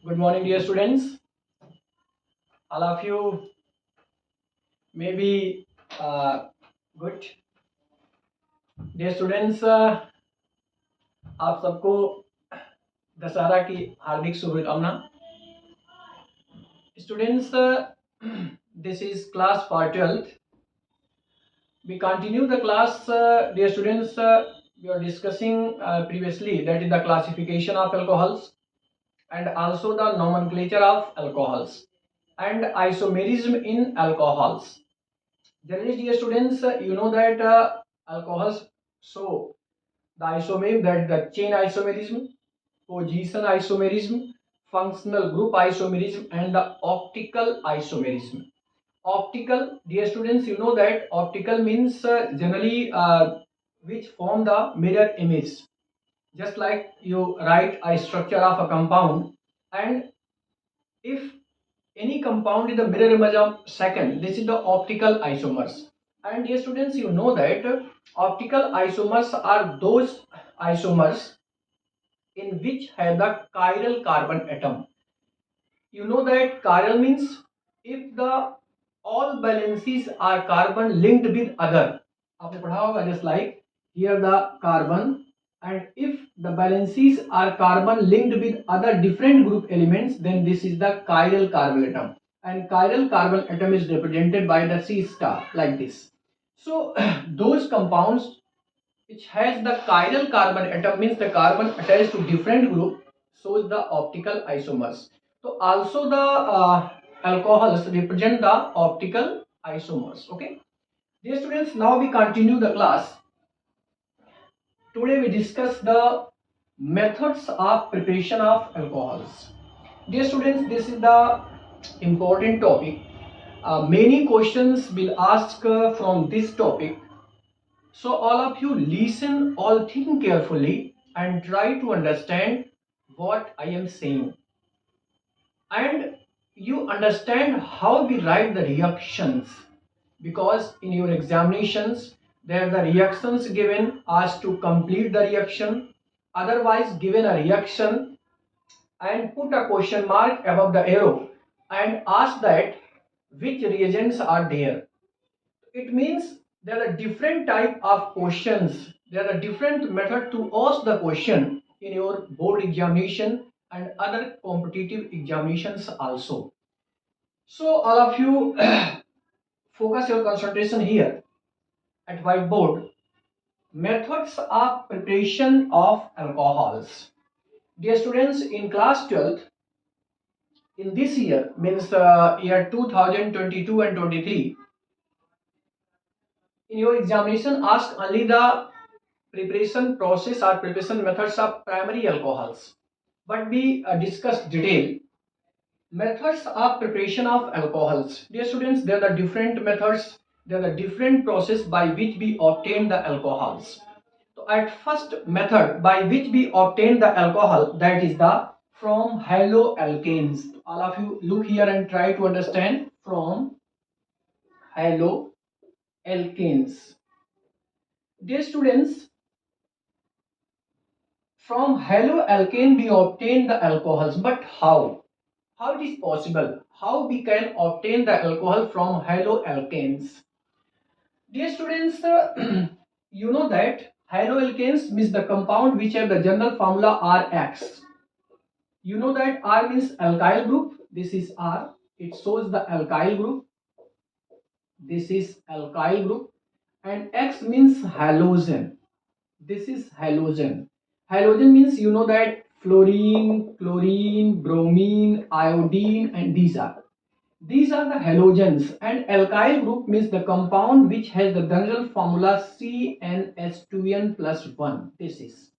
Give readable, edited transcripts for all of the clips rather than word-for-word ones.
Good morning, dear students. All of you may be good. Dear students, आप सबको दशहरा की हार्दिक शुभकामना. Students, this is class for 12th. We continue the class, dear students. We are discussing previously, that is the classification of alcohols and also the nomenclature of alcohols and isomerism in alcohols. Generally, dear students, you know that alcohols show the isomer, that the chain isomerism, position isomerism, functional group isomerism, and the optical isomerism. Optical, dear students, you know that optical means generally which form the mirror image. Just like you write a structure of a compound, and if any compound is the mirror image of second, this is the optical isomers. And dear students, you know that optical isomers are those isomers in which have the chiral carbon atom. You know that chiral means if the all valencies are carbon linked with other. आपने पढ़ा होगा, just like here the carbon, and if the valencies are carbon linked with other different group elements, then this is the chiral carbon atom, and chiral carbon atom is represented by the C star like this. So those compounds which has the chiral carbon atom means the carbon attached to different group shows the optical isomers. So also the alcohols represent the optical isomers. Okay, dear students, now we continue the class. Today we discuss the methods of preparation of alcohols. Dear students, this is the important topic. Many questions will ask from this topic. So all of you listen, all think carefully and try to understand what I am saying. And you understand how we write the reactions, because in your examinations there are the reactions given, asked to complete the reaction, otherwise given a reaction and put a question mark above the arrow and ask that which reagents are there. It means there are different type of questions, there are different method to ask the question in your board examination and other competitive examinations also. So all of you focus your concentration here at whiteboard. Methods of preparation of alcohols. Dear students, in class 12th, in this year, means year 2022 and 23, in your examination ask only the preparation process or preparation methods of primary alcohols, but we discuss detail methods of preparation of alcohols. Dear students, there are different methods, there are different process by which we obtain the alcohols. So at first method by which we obtain the alcohol, that is the from haloalkanes. All of you look here and try to understand from haloalkanes. Dear students, from haloalkane we obtain the alcohols, but how? How it is possible? How we can obtain the alcohol from haloalkanes? Dear students, you know that haloalkanes means the compound which have the general formula Rx. You know that R means alkyl group. This is R. It shows the alkyl group. This is alkyl group. And X means halogen. This is halogen. Halogen means you know that fluorine, chlorine, bromine, iodine, and these are the halogens. And alkyl group means the compound which has the general formula CnH2n plus 1. This is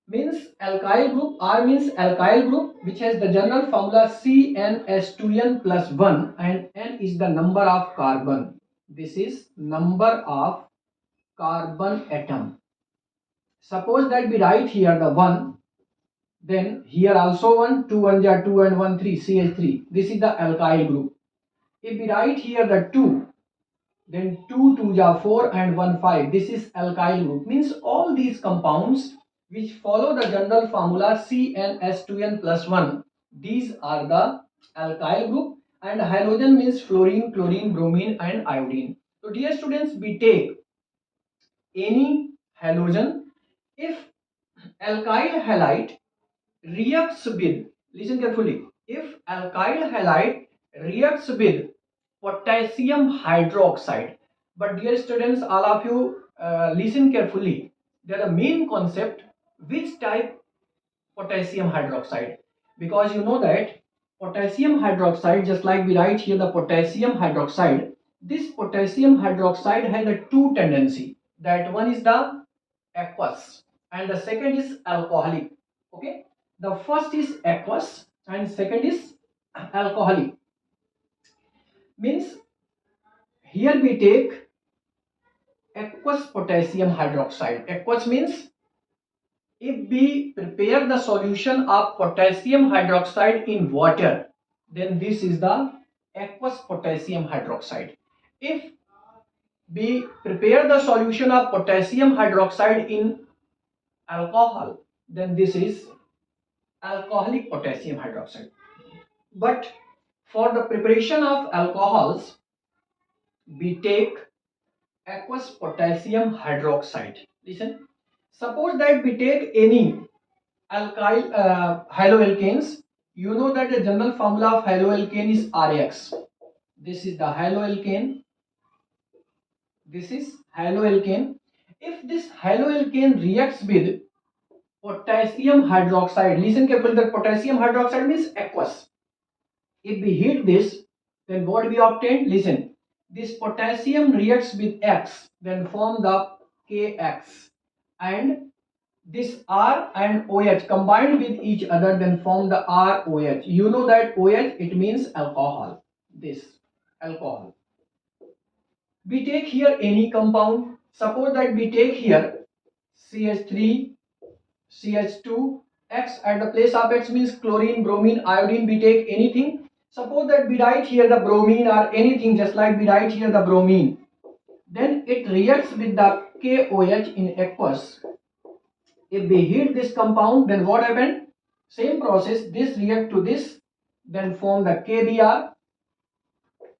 means alkyl group. R means alkyl group which has the general formula CnH2n plus 1, and N is the number of carbon. This is number of carbon atom. Suppose that we write here the 1, then here also 1, 2 1 ja 2 and 1 3, CH3. This is the alkyl group. If we write here the 2, then 2 2 ja 4 and 1 5. This is alkyl group. Means all these compounds which follow the general formula CnS2n plus 1. These are the alkyl group, and halogen means fluorine, chlorine, bromine and iodine. So dear students, we take any halogen if alkyl halide reacts with, listen carefully, if alkyl halide reacts with potassium hydroxide. But dear students, all of you listen carefully. The main concept, which type potassium hydroxide, because you know that potassium hydroxide, just like we write here the potassium hydroxide, this potassium hydroxide has a two tendency, that one is the aqueous and the second is alcoholic. Okay, the first is aqueous and second is alcoholic. Means here we take aqueous potassium hydroxide. Aqueous means if we prepare the solution of potassium hydroxide in water, then this is the aqueous potassium hydroxide. If we prepare the solution of potassium hydroxide in alcohol, then this is alcoholic potassium hydroxide. But for the preparation of alcohols, we take aqueous potassium hydroxide. Listen, suppose that we take any alkyl haloalkanes. You know that the general formula of haloalkane is RX. This is the haloalkane. This is haloalkane. If this haloalkane reacts with potassium hydroxide, listen carefully, that potassium hydroxide means aqueous. If we heat this, then what we obtain? Listen, this potassium reacts with X, then form the KX, and this R and OH combined with each other, then form the ROH. You know that OH, it means alcohol. This alcohol. We take here any compound. Suppose that we take here CH3, CH2, X at the place of X means chlorine, bromine, iodine. We take anything. Suppose that we write here the bromine or anything, just like we write here the bromine. Then it reacts with the KOH in aqueous. If we heat this compound, then what happened? Same process, this react to this, then form the KBr,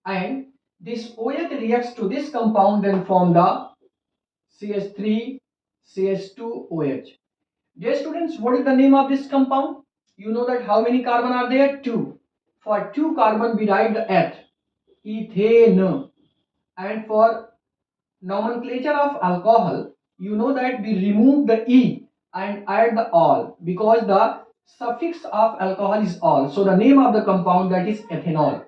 and this OH reacts to this compound, then form the CH3, CH2OH. Dear students, what is the name of this compound? You know that how many carbon are there? 2. For 2 carbon we write the eth, ethane. And for nomenclature of alcohol, you know that we remove the E and add the all, because the suffix of alcohol is all. So the name of the compound, that is ethanol.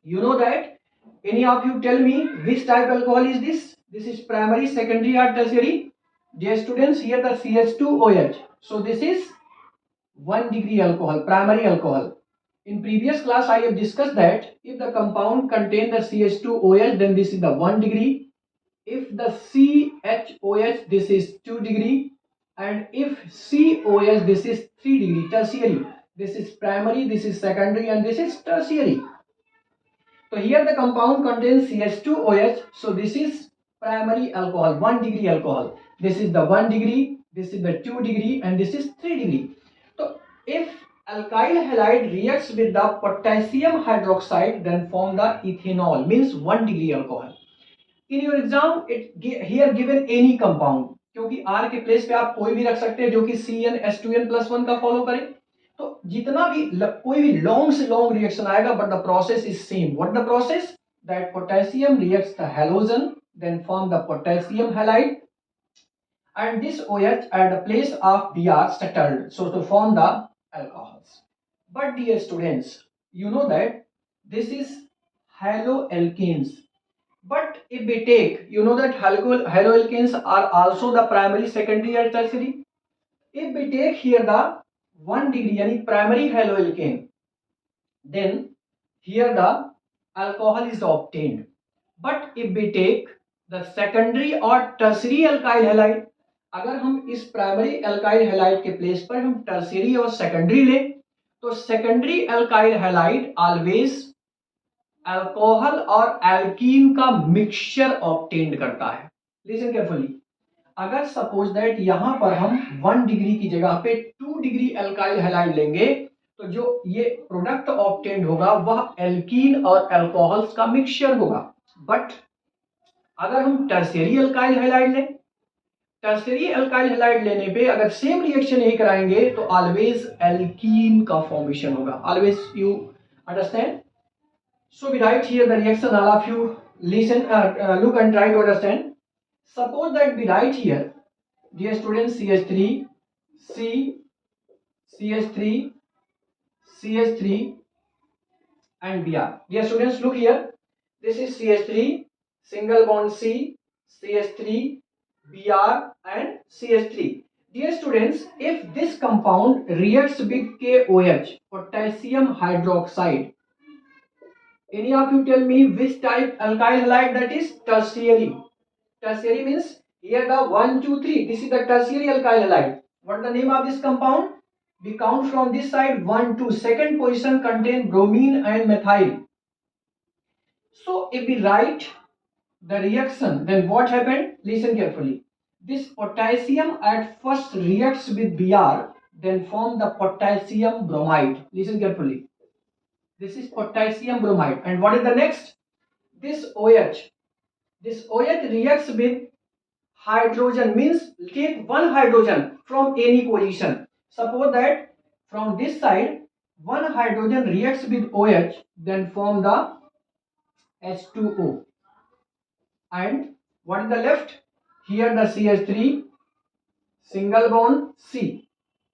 You know that? Any of you tell me which type alcohol is this? This is primary, secondary or tertiary? Dear students, here the CH2OH. So this is 1 degree alcohol, primary alcohol. In previous class I have discussed that if the compound contain the CH2OH, then this is the 1 degree. If the CHOH, this is 2 degree, and if COH, this is 3 degree, tertiary. This is primary, this is secondary, and this is tertiary. So here the compound contains CH2OH, so this is primary alcohol, 1 degree alcohol. This is the 1 degree, this is the 2 degree, and this is 3 degree. So if alkyl halide reacts with the potassium hydroxide, then form the ethanol, means 1 degree alcohol. In your exam, it here given any compound, क्योंकि R के place पे आप कोई भी रख सकते हैं जो कि CnS2n+1 का फॉलो करे. तो जितना भी कोई भी लॉन्ग से लॉन्ग रिएक्शन आएगा, but the process is same. What the process? That potassium reacts the halogen, then form the potassium halide, and this OH at the place of Br settled, so to form the alcohols. But dear students, you know that this is haloalkanes. But if we take, you know that haloalkanes are also the primary, secondary and tertiary. If we take here the 1 degree yani primary haloalkane, then here the alcohol is obtained. But if we take the secondary or tertiary alkyl halide, अगर हम इस primary alkyl halide के place पर हम tertiary और secondary लें, तो secondary alkyl halide always alcohol और एल्कीन का मिक्सचर ऑब्टेन करता है. लिसन केयरफुली, अगर सपोज दैट यहां पर हम 1 डिग्री की जगह पे 2 डिग्री अल्काइल हैलाइड लेंगे तो जो ये प्रोडक्ट ऑब्टेन्ड होगा वह एल्कीन और अल्कोहल्स का मिक्सचर होगा। बट अगर हम टर्शियरी अल्काइल हैलाइड लें, टर्शियरी अल्काइल हैलाइड लेने पे अगर सेम रिएक्शन यही कराएंगे तो ऑलवेज एल्कीन का फॉर्मेशन होगा। Always you understand? So we write here the reaction, all of you listen, look and try to understand. Suppose that we write here, dear students, CH3, C, CH3, CH3 and Br. Dear students, look here. This is CH3, single bond C, CH3, Br and CH3. Dear students, if this compound reacts with KOH, potassium hydroxide, any of you tell me which type alkyl halide that is? Tertiary. Tertiary means here the 1, 2, 3. This is the tertiary alkyl halide. What is the name of this compound? We count from this side 1, 2. Second position contain bromine and methyl. So if we write the reaction, then what happened? Listen carefully. This potassium at first reacts with Br, then form the potassium bromide. Listen carefully. This is potassium bromide. And what is the next? This OH. This OH reacts with hydrogen, means take one hydrogen from any position. Suppose that from this side one hydrogen reacts with OH, then form the H2O. And what is the left? Here the CH3, single bond C.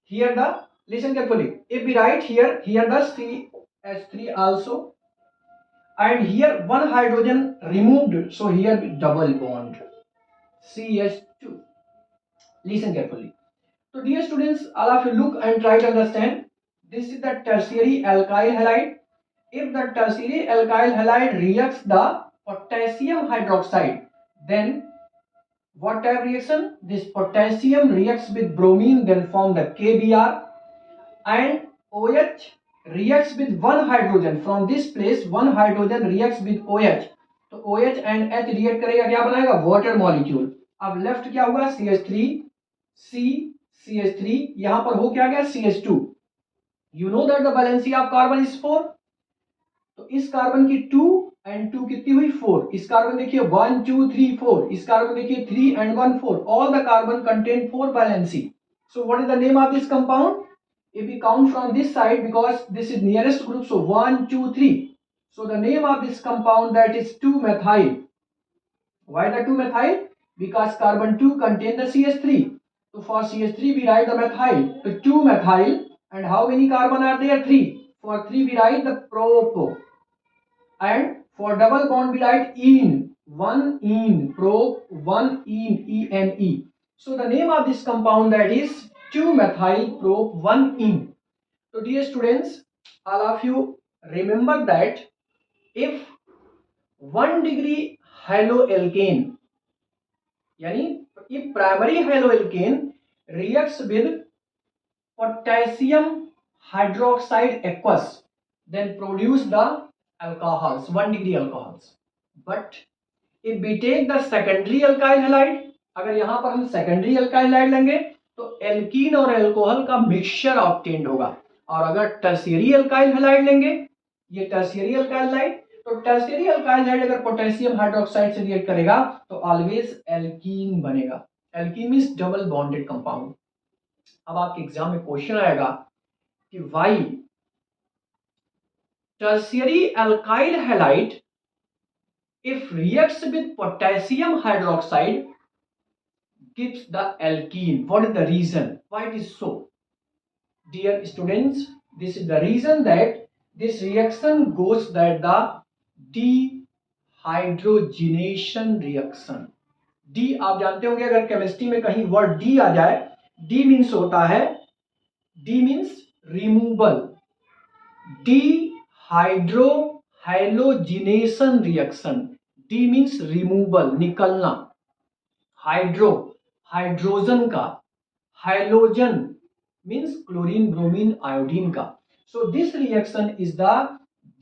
Here the, listen carefully, if we write here the CH3 also, and here one hydrogen removed, so here double bond CH2. Listen carefully. So dear students, all of you look and try to understand. This is the tertiary alkyl halide. If the tertiary alkyl halide reacts the potassium hydroxide, then what type reaction? This potassium reacts with bromine, then form the KBr, and OH reacts with one hydrogen. From this place one hydrogen reacts with OH, तो OH and H react करेगा, क्या बनाएगा? Water molecule. अब left क्या हुआ? CH3, C, CH3, यहां पर हो क्या गया? CH2. You know that the valency of carbon is 4. तो इस कार्बन की 2 and 2 कितनी हुई? 4. इस कार्बन देखिए 1, 2, 3, 4. इस कार्बन देखिए 3 and 1, 4. All the carbon contain 4 valency. So what is the name of this compound? If we count from this side, because this is nearest group, so 1, 2, 3. So the name of this compound that is 2-methyl. Why the 2-methyl? Because carbon 2 contain the CH3. So for CH3 we write the methyl. So 2-methyl, and how many carbon are there? 3. For 3 we write the prop, and for double bond we write ene. 1-ene, prop, 1-ene, E-N-E. So the name of this compound that is 2-methyl prop 1-ene. So dear students, all of you remember that if 1 degree haloalkane, yani if primary haloalkane reacts with potassium hydroxide aqueous, then produce the alcohols, 1 degree alcohols. But if we take the secondary alkyl halide, अगर यहां पर हम secondary alkyl halide लेंगे तो alkene और alcohol का mixture obtained होगा। और अगर टर्शियरी अल्काइल हैलाइड लेंगे, ये टर्शियरी अल्काइल हैलाइड, तो टर्शियरी अल्काइल हैलाइड अगर पोटेशियम हाइड्रोक्साइड से रिएक्ट करेगा तो ऑलवेज एल्कीन बनेगा। Alkene means double bonded compound. अब आपके एग्जाम में क्वेश्चन आएगा कि why tertiary alkyl halide if reacts with potassium hydroxide gives the alkene. What is the reason? Why it is so? Dear students, this is the reason that this reaction goes that the dehydrogenation reaction. D आप जानते होंगे, अगर chemistry में कहीं word D आ जाए, D means होता है, D means removal, dehydrogenation reaction. D means removal, निकलना, हाइड्रो हाइड्रोजन का, halogen means chlorine, bromine, iodine का. So this reaction is the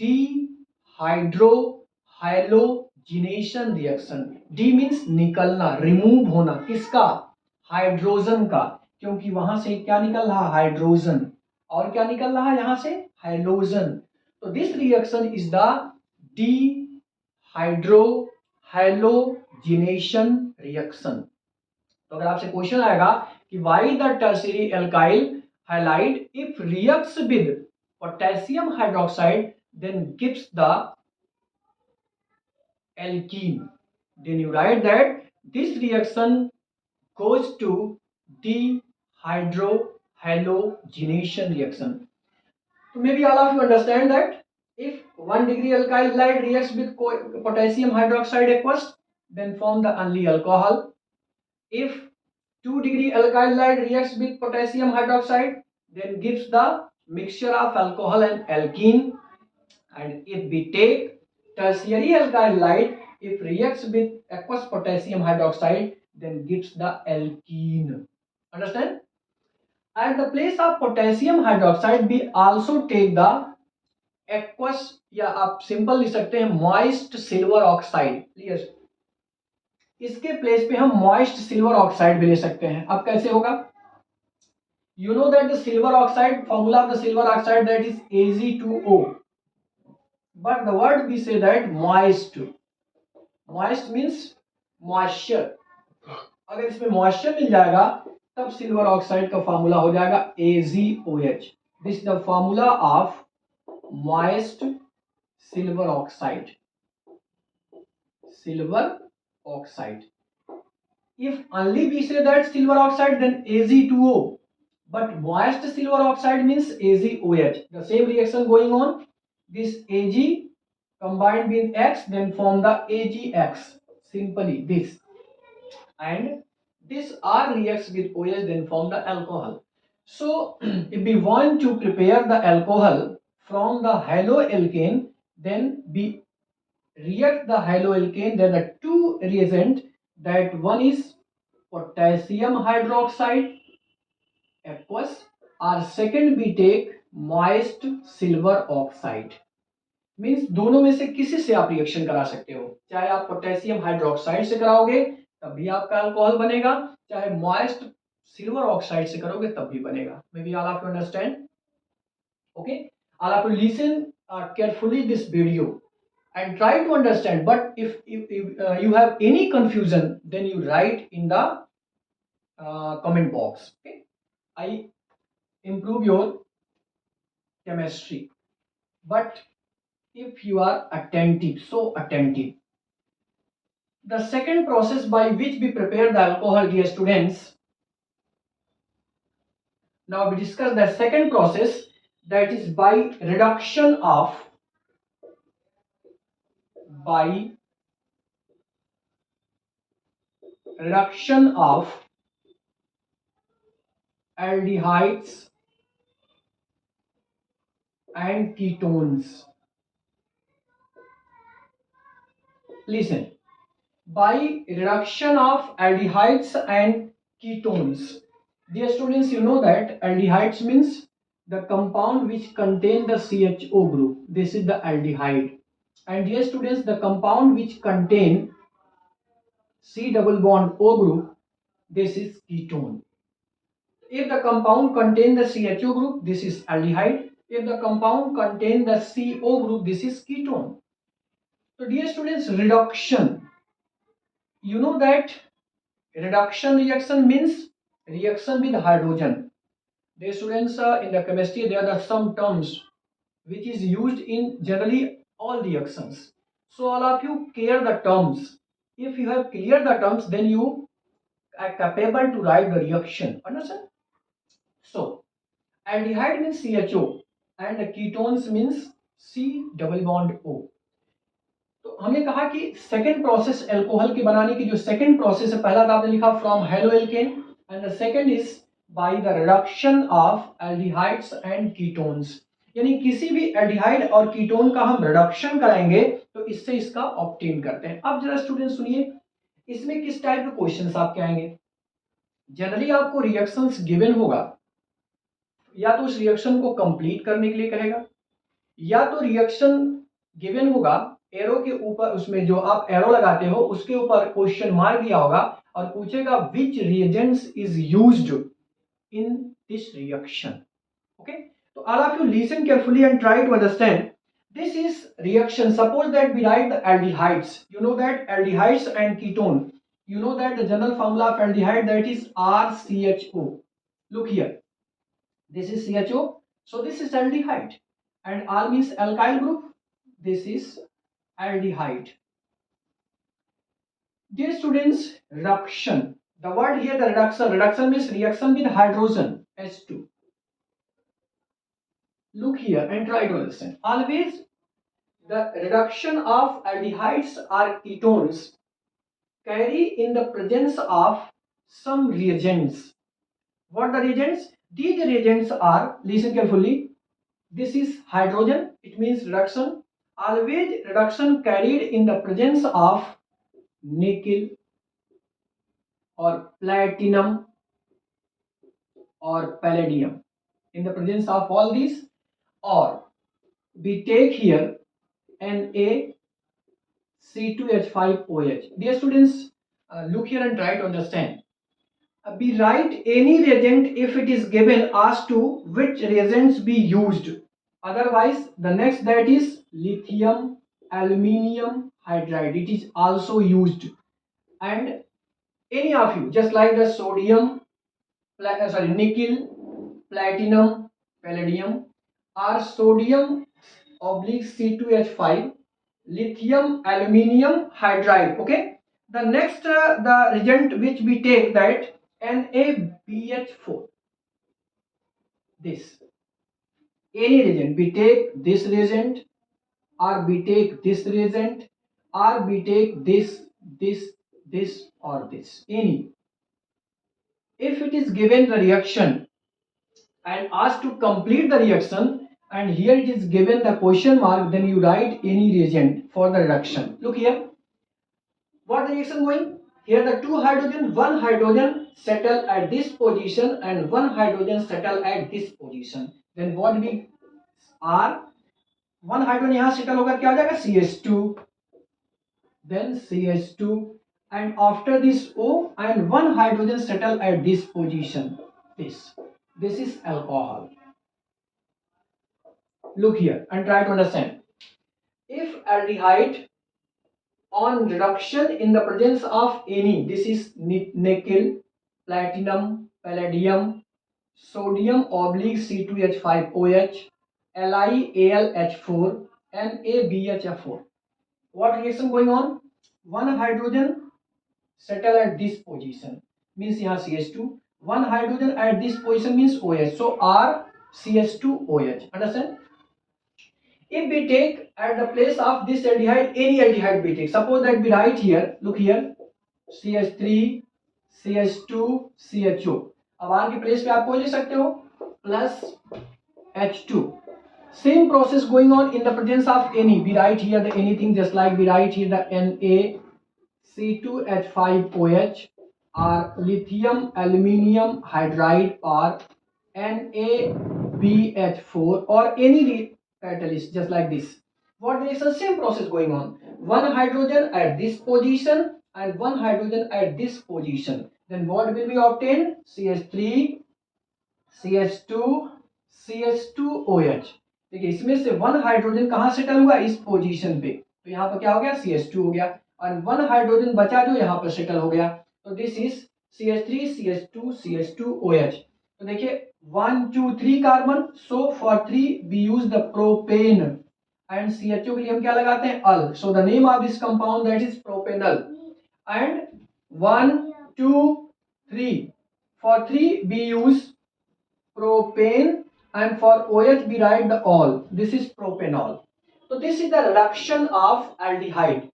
dehydrogenation reaction. D means निकलना, रिमूव होना, किसका? हाइड्रोजन का, क्योंकि वहां से क्या निकल रहा, हाइड्रोजन, और क्या निकल रहा है यहाँ से, हाइलोजन। तो this reaction is the dehydrohalogenation reaction. तो अगर आपसे क्वेश्चन आएगा कि why the tertiary alkyl halide if reacts with potassium hydroxide then gives the alkene, then you write that this reaction goes to dehydrohalogenation reaction. So maybe all of you understand that if 1 degree alkyl halide reacts with potassium hydroxide aqueous, then form the only alcohol. If 2 degree alkyl halide reacts with potassium hydroxide, then gives the mixture of alcohol and alkene. And if we take tertiary alkyl halide, if reacts with aqueous potassium hydroxide, then gives the alkene. Understand? At the place of potassium hydroxide, we also take the aqueous, या आप simple लिख सकते हैं moist silver oxide. Clear? इसके place पे हम moist silver oxide भी ले सकते हैं. अब कैसे होगा? You know that the silver oxide, formula of the silver oxide, that is Ag2O. But the word we say that moist. Moist means moisture. अगर इसमें moisture मिल जाएगा तब सिल्वर ऑक्साइड का फॉर्मूला हो जाएगा AgOH. This is the formula of moist silver oxide. Silver oxide. If only we say that silver oxide, then Ag2O. But moist silver oxide means AgOH. The same reaction going on. This Ag combined with X, then form the AgX. Simply this. And this R reacts with OH, then form the alcohol. So if we want to prepare the alcohol from the haloalkane, then we react the haloalkane. Then the two reagent, that one is potassium hydroxide aqueous, or second we take moist silver oxide. Means दोनों में से किसी से आप reaction करा सकते हो. चाहे आप पोटेशियम हाइड्रोक्साइड से कराओगे तब भी आपका अल्कोहल बनेगा, चाहे मॉइस्ट सिल्वर ऑक्साइड से करोगे तब भी बनेगा. मे be all of you understand. Okay, all of you listen carefully this video and try to understand. But if you have any confusion, then you write in the comment box. Okay, I improve your chemistry. But if you are attentive, so attentive, the second process by which we prepare the alcohol, dear students, now we discuss the second process, that is by reduction of aldehydes and ketones. Listen, by reduction of aldehydes and ketones. Dear students, you know that aldehydes means the compound which contain the CHO group. This is the aldehyde. And dear students, the compound which contain C double bond O group, this is ketone. If the compound contain the CHO group, this is aldehyde. If the compound contain the CO group, this is ketone. So dear students, reduction, you know that reduction reaction means reaction with hydrogen. Dear students, in the chemistry there are some terms which is used in generally all reactions. So all of you clear the terms. If you have cleared the terms, then you are capable to write the reaction. Understand? So aldehyde means CHO and the ketones means C double bond O. तो हमने कहा कि second process alcohol के बनाने की जो second process है, पहला आपने लिखा from haloalkane, and the second is by the reduction of aldehydes and ketones. यानी किसी भी एल्डिहाइड और कीटोन का हम रिडक्शन कराएंगे तो इससे इसका ऑब्टेन करते हैं. अब जरा स्टूडेंट सुनिए, इसमें किस टाइप के क्वेश्चंस आपके आएंगे. जनरली आपको रिएक्शंस गिवन होगा, या तो उस रिएक्शन को कंप्लीट करने के लिए कहेगा, या तो रिएक्शन गिवन होगा एरो के ऊपर, उसमें जो आप एरो लगाते हो उसके ऊपर क्वेश्चन मार्क दिया होगा और पूछेगा which reagents is used in this reaction. Okay, so all of you listen carefully and try to understand. This is reaction. Suppose that we write the aldehydes. You know that aldehydes and ketone. You know that the general formula of aldehyde, that is RCHO. Look here. This is CHO. So this is aldehyde. And R means alkyl group. This is aldehyde. Dear students, reduction. The word here, the reduction. Reduction means reaction with hydrogen, H2. Look here and try to understand. Always the reduction of aldehydes or ketones carry in the presence of some reagents. What the reagents? These reagents are, listen carefully, this is hydrogen, it means reduction. Always reduction carried in the presence of nickel or platinum or palladium. In the presence of all these, or we take here Na C2H5OH. Dear students, look here and try to understand. We write any reagent if it is given as to which reagents be used. Otherwise, the next that is lithium, aluminium hydride. It is also used. And any of you, just like the sodium, nickel, platinum, palladium, or sodium oblique C2H5, lithium aluminium hydride. Okay, the next the reagent which we take, that NaBH4. This, any reagent, we take this reagent, or we take this reagent, or we take this or this, any. If it is given the reaction and asked to complete the reaction, and here it is given the question mark, then you write any reagent for the reduction. Look here, what the reaction going? Here the two hydrogen, one hydrogen settle at this position and one hydrogen settle at this position. Then what we are, one hydrogen यहाँ settle होगा, क्या हो जाएगा? CH2, then CH2, and after this O, and one hydrogen settle at this position. This is alcohol. Look here and try to understand. If aldehyde on reduction in the presence of any, this is nickel, platinum, palladium, sodium oblique C2H5OH, LiAlH4, NaBHF4. What reaction going on? One hydrogen settle at this position, means यहाँ CH2. One hydrogen at this position means OH. So R CH2OH. Understand? If we take at the place of this aldehyde, any aldehyde we take, suppose that we write here, look here, CH3, CH2, CHO. अब R के place पे आप कोई ले सकते हो, plus H2. Same process going on in the presence of any. We write here the anything, just like we write here the NaC2H5OH, or lithium aluminium hydride, or NaBH4, or any catalyst, just like this. What there is the same process going on. One hydrogen at this position and one hydrogen at this position. Then what will be obtained? CH3, CH2, CH2OH. देखिए इसमें से one hydrogen कहाँ settle हुआ? इस position पे. तो यहाँ पर क्या हो गया? CH2 हो गया, और वन हाइड्रोजन बचा जो यहाँ पर सेटल हो गया. तो this is CH3, CH2, CH2OH. तो देखिए 1 2 3 carbon. So for 3 we use the propane, and CHO के लिए हम क्या लगाते हैं? Al. So the name of this compound that is propanal. And 1 2 3, for 3 we use propane, and for OH we write the ol. This is propanol. So this is the reduction of aldehyde.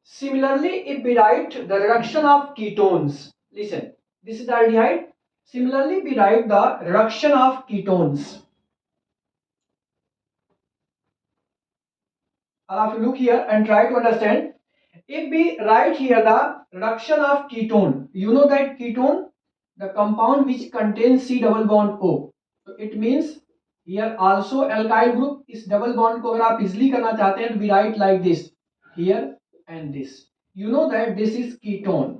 Similarly, if we write the reduction of ketones, listen, this is the aldehyde. Similarly, we write the reduction of ketones. All of you look here and try to understand. If we write here the reduction of ketone, you know that ketone, the compound which contains C double bond O. So it means here also alkyl group. इस double bond को अगर आप easily करना चाहते हैं, we write like this. here and this. You know that this is ketone.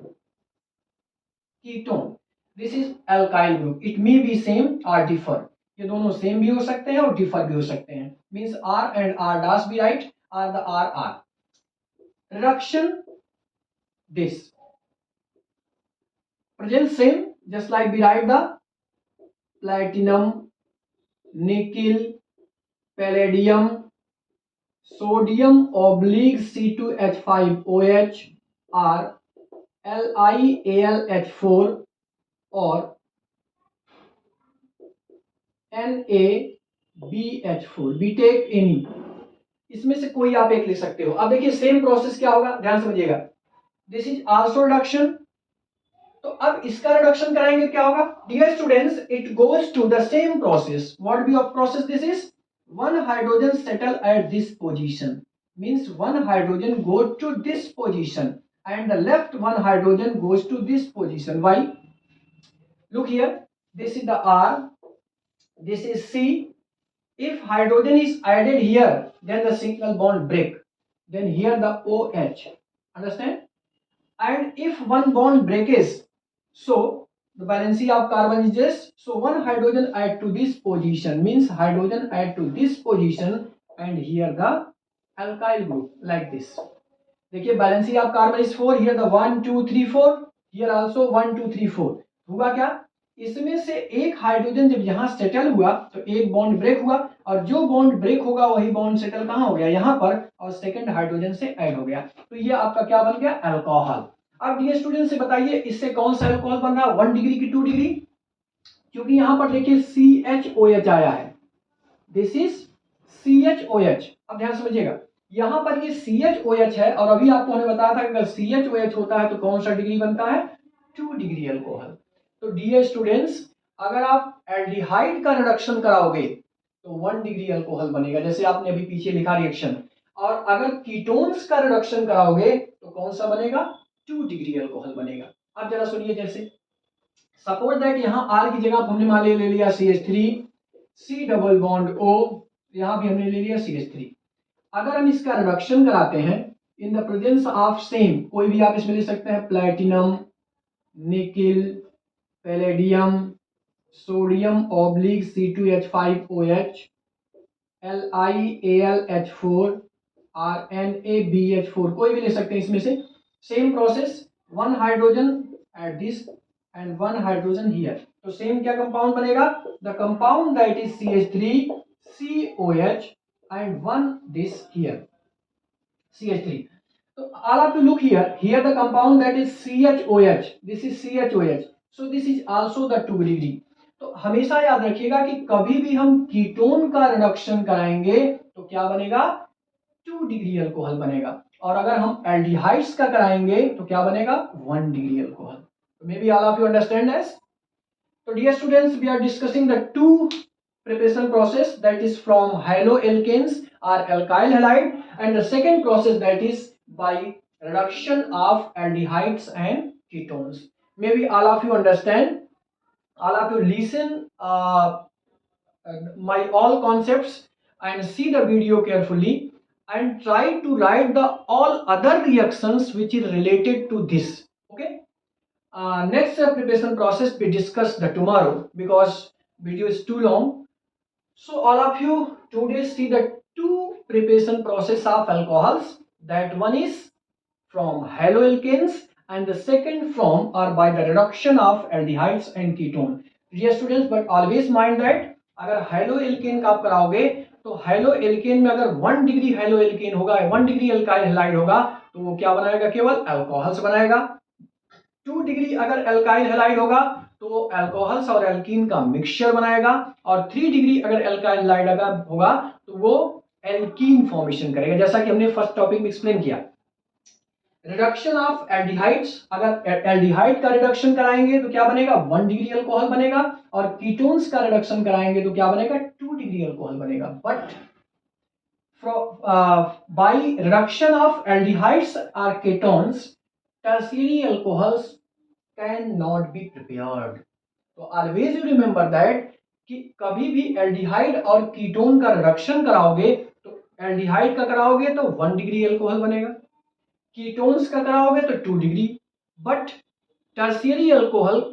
Ketone. This is alkyl group. It may be same or differ. ये दोनों same भी हो सकते हैं और डिफर भी हो सकते हैं. Means R and R dash be right or the R R. Reduction this. Present same, just like we write the platinum, nickel, palladium, sodium oblique C2H5OH or LiAlH4 और NaBH4. We take any, इसमें से कोई आप एक ले सकते हो. अब देखिए सेम प्रोसेस क्या होगा, ध्यान समझिएगा. This is also reduction. तो अब इसका रिडक्शन कराएंगे क्या होगा. Dear students, it goes to the same process. What be of process this is. one hydrogen settle at this position, means one hydrogen goes to this position and the left one hydrogen goes to this position. Why? Look here, this is the R, this is C. If hydrogen is added here, then the single bond break, then here the OH, understand. And if one bond breaks, so the valency of carbon is this. So one hydrogen add to this position, means hydrogen add to this position and here the alkyl group like this. देखिए valency of carbon is 4, here the 1 2 3 4, here also 1 2 3 4. हुआ क्या, इसमें से एक hydrogen जब यहाँ settle हुआ तो एक बॉन्ड ब्रेक हुआ और जो बॉन्ड ब्रेक होगा वही बॉन्ड सेटल कहाँ हो गया, यहाँ पर, और सेकंड हाइड्रोजन से ऐड हो गया. तो ये आपका क्या बन गया, अल्कोहल. अब डियर स्टूडेंट से बताइए इससे कौन सा अल्कोहल बन रहा है, 1 डिग्री की 2 डिग्री. क्योंकि यहाँ पर देखिए CHOH आया है, दिस इज CHOH. अब ध्यान समझिएगा, यहाँ पर ये CHOH है और अभी आपको हमने बताया था कि अगर CHOH होता है तो कौन सा डिग्री बनता है, 2 डिग्री अल्कोहल. तो डियर स्टूडेंट्स, अगर आप एल्डिहाइड का रिडक्शन कराओगे तो 1 डिग्री अल्कोहल बनेगा, जैसे आपने अभी पीछे लिखा रिएक्शन. और अगर कीटोन्स का रिडक्शन कराओगे तो कौन सा बनेगा, 2 डिग्री अल्कोहल बनेगा. अब जरा सुनिए, जैसे सपोज दैट यहाँ R की जगह हमने मान ले लिया CH3, C double bond O, यहाँ भी हमने ले लिया CH3. अगर हम इसका रिडक्शन कराते हैं in the presence of same, कोई भी आप इसमें ले सकते हैं, platinum, nickel, palladium, sodium oblique C2H5OH, LiAlH4 और NaBH4, कोई भी ले सकते हैं इसमें से. Same process, 1 hydrogen at this and 1 hydrogen here. तो सेम क्या कंपाउंड बनेगा, the compound that is CH3COH and 1 this here CH3. So all of you look here, the compound that is CHOH, this is CHOH, so this is also the 2 degree. तो हमेशा याद रखिएगा कि कभी भी हम कीटोन का रिडक्शन कराएंगे तो क्या बनेगा, 2 डिग्री अल्कोहल बनेगा. और अगर हम एल्डिहाइड्स का कराएंगे तो क्या बनेगा, 1 degree alcohol. May be all of you understand this. तो dear students, we are discussing the 2 preparation process, that is from haloalkanes or alkyl halide, and the second process that is by reduction of aldehydes and ketones. Maybe all of you understand, all of you listen my all concepts and see the video carefully and try to write the all other reactions which is related to this. Okay, next preparation process we discuss the tomorrow because video is too long. So all of you today see the 2 preparation process of alcohols, that one is from haloalkanes and the second from or by the reduction of aldehydes and ketone. Dear students, but always mind that अगर haloalkane का आप कराओगे तो haloalkane में अगर 1 degree haloalkane होगा, 1 degree alkyl halide होगा तो वो क्या बनाएगा, केवल alcohols बनाएगा. 2 डिग्री अगर alkyl halide होगा तो अल्कोहल्स और एल्कीन का मिक्सचर बनाएगा. और 3 डिग्री अगर एल्काइल हाइड होगा तो वो एल्कीन फॉर्मेशन करेगा, जैसा कि हमने फर्स्ट टॉपिक में एक्सप्लेन किया. रिडक्शन ऑफ एल्डिहाइड्स, अगर एल्डिहाइड का रिडक्शन कराएंगे तो क्या बनेगा, 1 डिग्री अल्कोहल बनेगा. और कीटोन्स का रिडक्शन कराएंगे तो क्या बनेगा, 2 डिग्री अल्कोहल बनेगा. But by reduction of aldehydes और ketones, tertiary alcohols can not be prepared. तो ऑलवेज यू रिमेंबर दैट कि कभी भी एल्डिहाइड और कीटोन का रिडक्शन कराओगे तो एल्डिहाइड का कराओगे तो 1 डिग्री अल्कोहल बनेगा, कीटोन्स का कराओगे तो 2 डिग्री, बट टर्शियरी अल्कोहल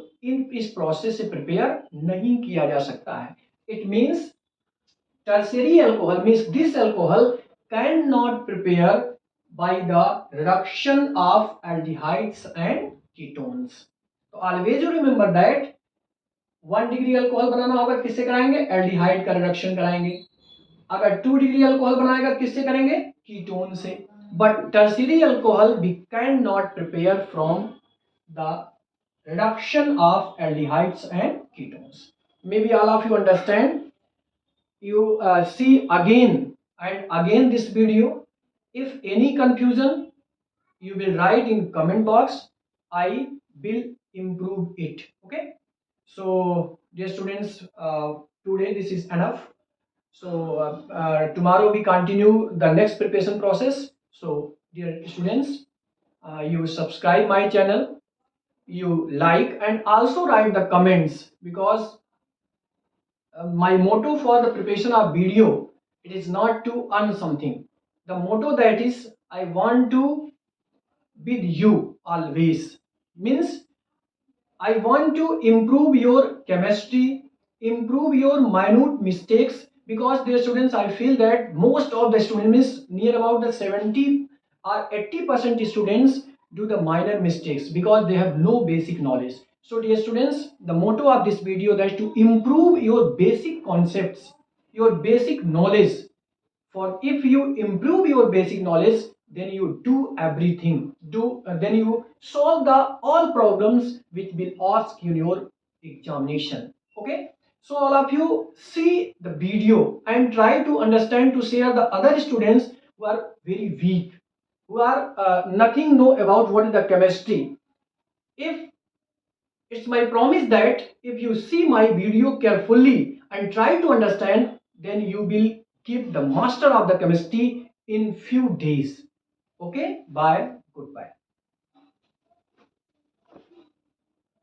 इस प्रोसेस से प्रिपेयर नहीं किया जा सकता है. It means tertiary alcohol means this alcohol cannot prepare by the reduction of aldehydes and ketones. So always you remember that 1 degree alcohol बनाना होगा किससे कराएंगे? एल्डिहाइड का रिडक्शन कराएंगे. अगर 2 डिग्री अल्कोहल बनाएगा किससे करेंगे? कीटोन से. But tertiary alcohol we can not prepare from the reduction of aldehydes and ketones. Maybe all of you understand. You see again and again this video. If any confusion, you will write in comment box. I will improve it. Okay. So dear students, today this is enough. So tomorrow we continue the next preparation process. So dear students, you subscribe my channel, you like, and also write the comments, because my motto for the preparation of video, it is not to earn something. The motto that is, I want to with you always, means I want to improve your chemistry, improve your minute mistakes, because dear students, I feel that most of the students, near about the 70 or 80% students do the minor mistakes because they have no basic knowledge. So dear students, the motto of this video that is to improve your basic concepts, your basic knowledge. For if you improve your basic knowledge, then you do everything. Then you solve the all problems which will ask in your examination. Okay. So all of you see the video and try to understand, to share the other students who are very weak, who are nothing know about what is the chemistry. If it's my promise that if you see my video carefully and try to understand, then you will keep the master of the chemistry in few days. Okay, bye, goodbye.